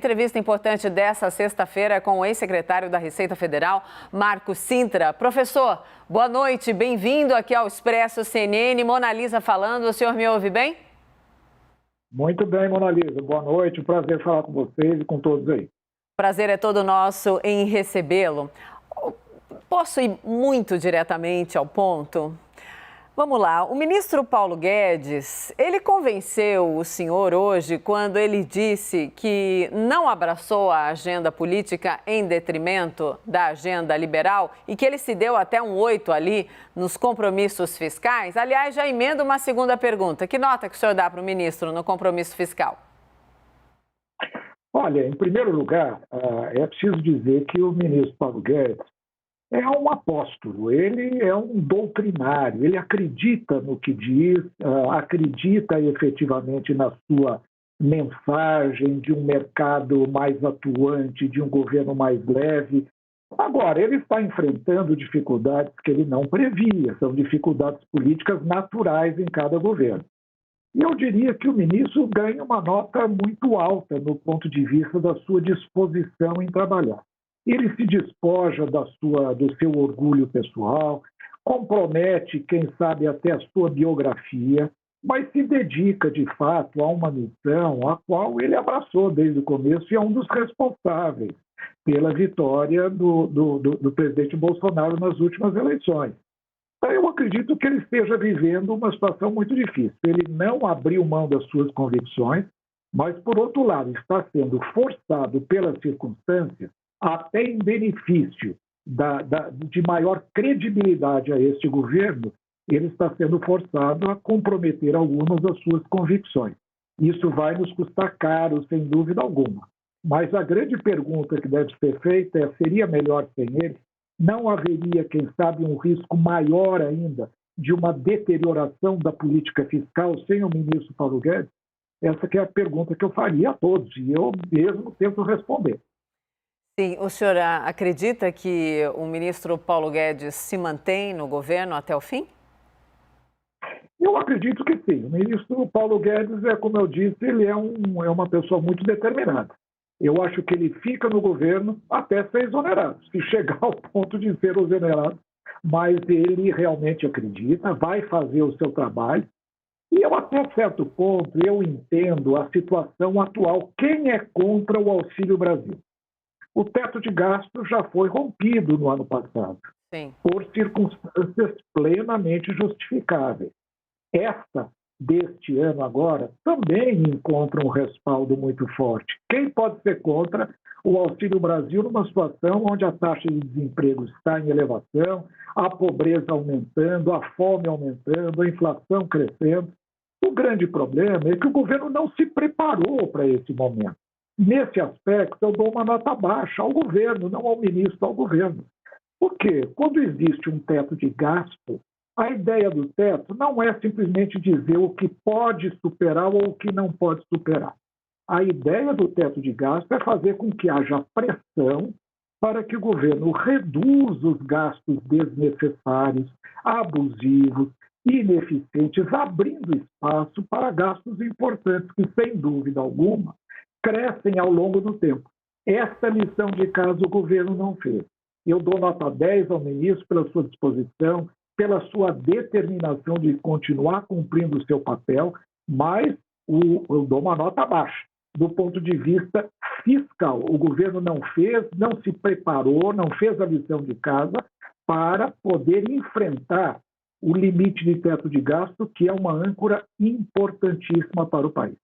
Entrevista importante dessa sexta-feira com o ex-secretário da Receita Federal, Marco Cintra. Professor, boa noite, bem-vindo aqui ao Expresso CNN. Mona Lisa falando, o senhor me ouve bem? Muito bem, Mona Lisa. Boa noite, um prazer falar com vocês e com todos aí. Prazer é todo nosso em recebê-lo. Posso ir muito diretamente ao ponto? Vamos lá, o ministro Paulo Guedes, ele convenceu o senhor hoje quando ele disse que não abraçou a agenda política em detrimento da agenda liberal e que ele se deu até um 8 ali nos compromissos fiscais? Aliás, já emendo uma segunda pergunta. Que nota que o senhor dá para o ministro no compromisso fiscal? Olha, em primeiro lugar, é preciso dizer que o ministro Paulo Guedes é um apóstolo, ele é um doutrinário, ele acredita no que diz, acredita efetivamente na sua mensagem de um mercado mais atuante, de um governo mais leve. Agora, ele está enfrentando dificuldades que ele não previa, são dificuldades políticas naturais em cada governo. E eu diria que o ministro ganha uma nota muito alta no ponto de vista da sua disposição em trabalhar. Ele se despoja do seu orgulho pessoal, compromete, quem sabe, até a sua biografia, mas se dedica, de fato, a uma missão a qual ele abraçou desde o começo e é um dos responsáveis pela vitória do presidente Bolsonaro nas últimas eleições. Então, eu acredito que ele esteja vivendo uma situação muito difícil. Ele não abriu mão das suas convicções, mas, por outro lado, está sendo forçado pelas circunstâncias até em benefício de maior credibilidade a este governo, ele está sendo forçado a comprometer algumas das suas convicções. Isso vai nos custar caro, sem dúvida alguma. Mas a grande pergunta que deve ser feita é: seria melhor sem ele? Não haveria, quem sabe, um risco maior ainda de uma deterioração da política fiscal sem o ministro Paulo Guedes? Essa que é a pergunta que eu faria a todos, e eu mesmo tento responder. Sim, o senhor acredita que o ministro Paulo Guedes se mantém no governo até o fim? Eu acredito que sim. O ministro Paulo Guedes, como eu disse, ele é uma pessoa muito determinada. Eu acho que ele fica no governo até ser exonerado, se chegar ao ponto de ser exonerado, mas ele realmente acredita, vai fazer o seu trabalho. E eu, até certo ponto, eu entendo a situação atual. Quem é contra o Auxílio Brasil? O teto de gasto já foi rompido no ano passado, Sim, por circunstâncias plenamente justificáveis. Esta deste ano agora também encontra um respaldo muito forte. Quem pode ser contra o Auxílio Brasil numa situação onde a taxa de desemprego está em elevação, a pobreza aumentando, a fome aumentando, a inflação crescendo? O grande problema é que o governo não se preparou para esse momento. Nesse aspecto, eu dou uma nota baixa ao governo, não ao ministro, ao governo. Por quê? Quando existe um teto de gasto, a ideia do teto não é simplesmente dizer o que pode superar ou o que não pode superar. A ideia do teto de gasto é fazer com que haja pressão para que o governo reduza os gastos desnecessários, abusivos, ineficientes, abrindo espaço para gastos importantes que, sem dúvida alguma, crescem ao longo do tempo. Esta lição de casa o governo não fez. Eu dou nota 10 ao ministro pela sua disposição, pela sua determinação de continuar cumprindo o seu papel, mas eu dou uma nota baixa. Do ponto de vista fiscal, o governo não fez, não se preparou, não fez a lição de casa para poder enfrentar o limite de teto de gasto, que é uma âncora importantíssima para o país.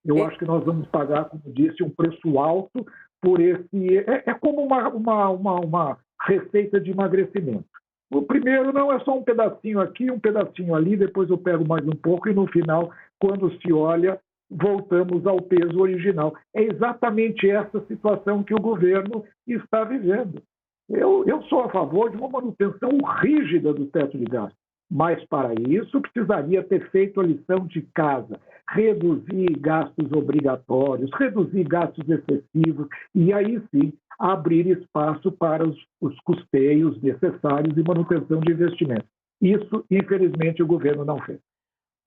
Eu acho que nós vamos pagar, como disse, um preço alto por esse... É como uma receita de emagrecimento. O primeiro não é só um pedacinho aqui, um pedacinho ali, depois eu pego mais um pouco e no final, quando se olha, voltamos ao peso original. É exatamente essa situação que o governo está vivendo. Eu sou a favor de uma manutenção rígida do teto de gasto, mas para isso precisaria ter feito a lição de casa, reduzir gastos obrigatórios, reduzir gastos excessivos e aí sim abrir espaço para os custeios necessários e manutenção de investimentos. Isso, infelizmente, o governo não fez.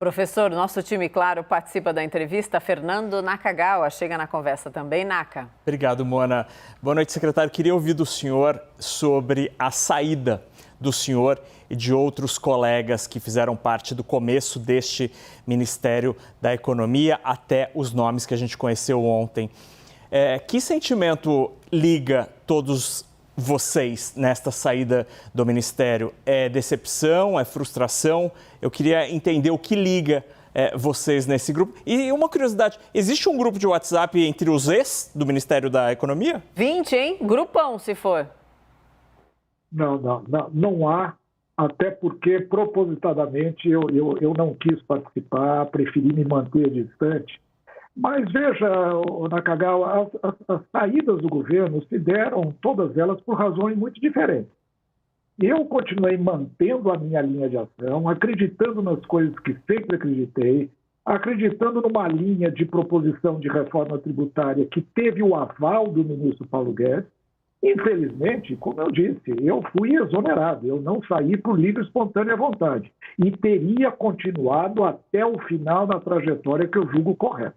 Professor, nosso time, claro, participa da entrevista. Fernando Nakagawa chega na conversa também. Naka. Obrigado, Mona. Boa noite, secretário. Queria ouvir do senhor sobre a saída do senhor e de outros colegas que fizeram parte do começo deste Ministério da Economia até os nomes que a gente conheceu ontem. Que sentimento liga todos vocês nesta saída do Ministério? É decepção? É frustração? Eu queria entender o que liga vocês nesse grupo. E uma curiosidade, existe um grupo de WhatsApp entre os ex do Ministério da Economia? 20, hein? Grupão, se for. Não há, até porque propositadamente eu não quis participar, preferi me manter distante. Mas veja, Nakagawa, as saídas do governo se deram, todas elas, por razões muito diferentes. Eu continuei mantendo a minha linha de ação, acreditando nas coisas que sempre acreditei, acreditando numa linha de proposição de reforma tributária que teve o aval do ministro Paulo Guedes. Infelizmente, como eu disse, eu fui exonerado, eu não saí por livre e espontânea vontade e teria continuado até o final da trajetória que eu julgo correta.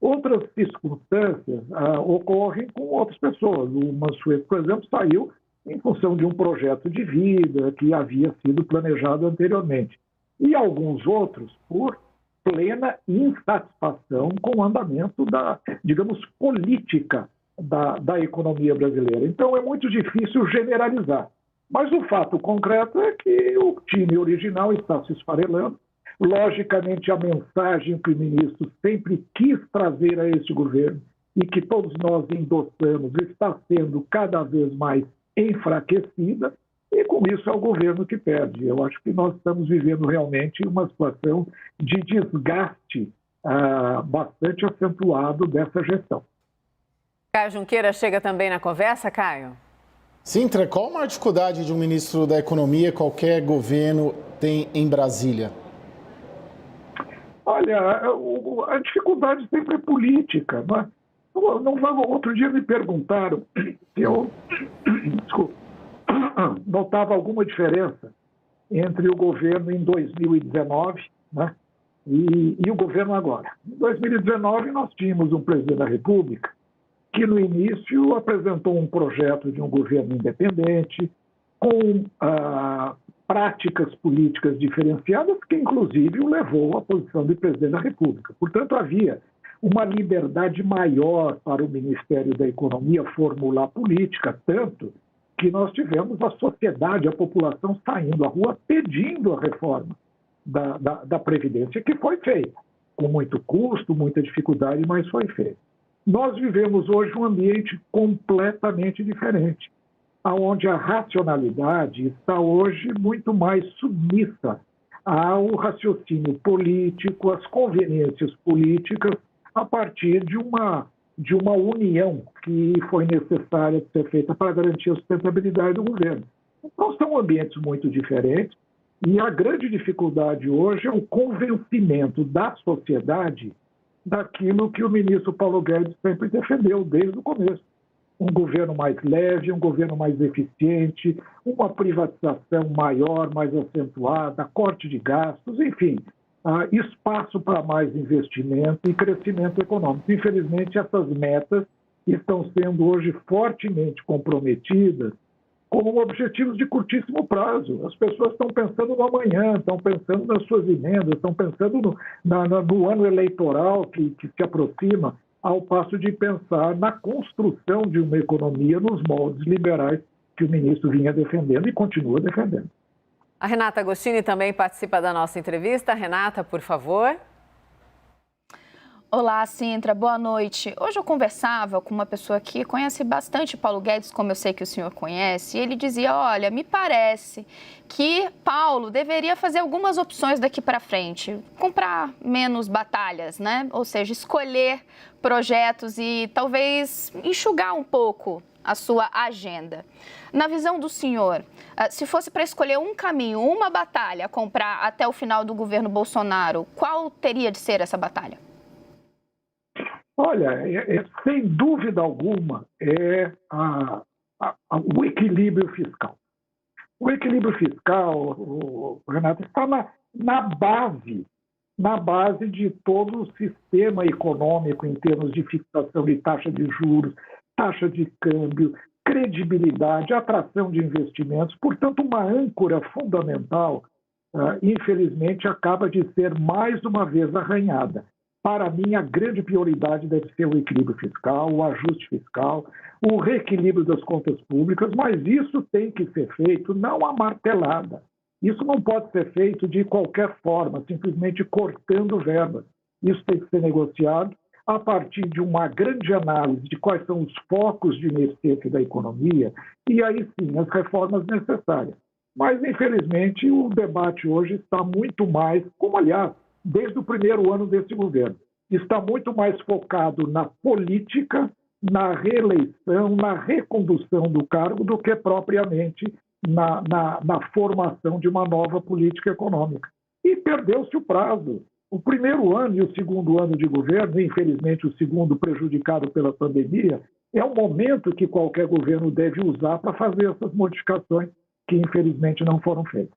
Outras circunstâncias ocorrem com outras pessoas. O Mansueto, por exemplo, saiu em função de um projeto de vida que havia sido planejado anteriormente. E alguns outros por plena insatisfação com o andamento da, digamos, política da economia brasileira. Então, é muito difícil generalizar. Mas o fato concreto é que o time original está se esfarelando. Logicamente, a mensagem que o ministro sempre quis trazer a este governo e que todos nós endossamos está sendo cada vez mais enfraquecida e, com isso, é o governo que perde. Eu acho que nós estamos vivendo realmente uma situação de desgaste bastante acentuado dessa gestão. Caio Junqueira chega também na conversa, Caio? Sintra, qual a maior dificuldade de um ministro da Economia qualquer governo tem em Brasília? Olha, a dificuldade sempre é política. Outro dia me perguntaram se eu notava alguma diferença entre o governo em 2019, né, e o governo agora. Em 2019, nós tínhamos um presidente da República que, no início, apresentou um projeto de um governo independente, com práticas políticas diferenciadas, que inclusive o levou à posição de presidente da República. Portanto, havia uma liberdade maior para o Ministério da Economia formular política, tanto que nós tivemos a sociedade, a população saindo à rua pedindo a reforma da Previdência, que foi feita, com muito custo, muita dificuldade, mas foi feita. Nós vivemos hoje um ambiente completamente diferente, onde a racionalidade está hoje muito mais submissa ao raciocínio político, às conveniências políticas, a partir de uma união que foi necessária de ser feita para garantir a sustentabilidade do governo. Então, são ambientes muito diferentes e a grande dificuldade hoje é o convencimento da sociedade daquilo que o ministro Paulo Guedes sempre defendeu desde o começo. Um governo mais leve, um governo mais eficiente, uma privatização maior, mais acentuada, corte de gastos, enfim, espaço para mais investimento e crescimento econômico. Infelizmente, essas metas estão sendo hoje fortemente comprometidas como objetivos de curtíssimo prazo. As pessoas estão pensando no amanhã, estão pensando nas suas emendas, estão pensando no ano eleitoral que se aproxima, ao passo de pensar na construção de uma economia nos moldes liberais que o ministro vinha defendendo e continua defendendo. A Renata Agostini também participa da nossa entrevista. Renata, por favor. Olá, Sintra, boa noite. Hoje eu conversava com uma pessoa que conhece bastante Paulo Guedes, como eu sei que o senhor conhece, e ele dizia, olha, me parece que Paulo deveria fazer algumas opções daqui para frente, comprar menos batalhas, né? Ou seja, escolher projetos e talvez enxugar um pouco a sua agenda. Na visão do senhor, se fosse para escolher um caminho, uma batalha a comprar até o final do governo Bolsonaro, qual teria de ser essa batalha? Olha, sem dúvida alguma, é o equilíbrio fiscal. O equilíbrio fiscal, Renato, está na base na base de todo o sistema econômico em termos de fixação de taxa de juros, taxa de câmbio, credibilidade, atração de investimentos. Portanto, uma âncora fundamental, infelizmente, acaba de ser mais uma vez arranhada. Para mim, a grande prioridade deve ser o equilíbrio fiscal, o ajuste fiscal, o reequilíbrio das contas públicas, mas isso tem que ser feito não à martelada. Isso não pode ser feito de qualquer forma, simplesmente cortando verbas. Isso tem que ser negociado a partir de uma grande análise de quais são os focos de emergência da economia e aí sim as reformas necessárias. Mas, infelizmente, o debate hoje está muito mais, como aliás, desde o primeiro ano desse governo, está muito mais focado na política, na reeleição, na recondução do cargo, do que propriamente na formação de uma nova política econômica. E perdeu-se o prazo. O primeiro ano e o segundo ano de governo, infelizmente o segundo prejudicado pela pandemia, é um momento que qualquer governo deve usar para fazer essas modificações que infelizmente não foram feitas.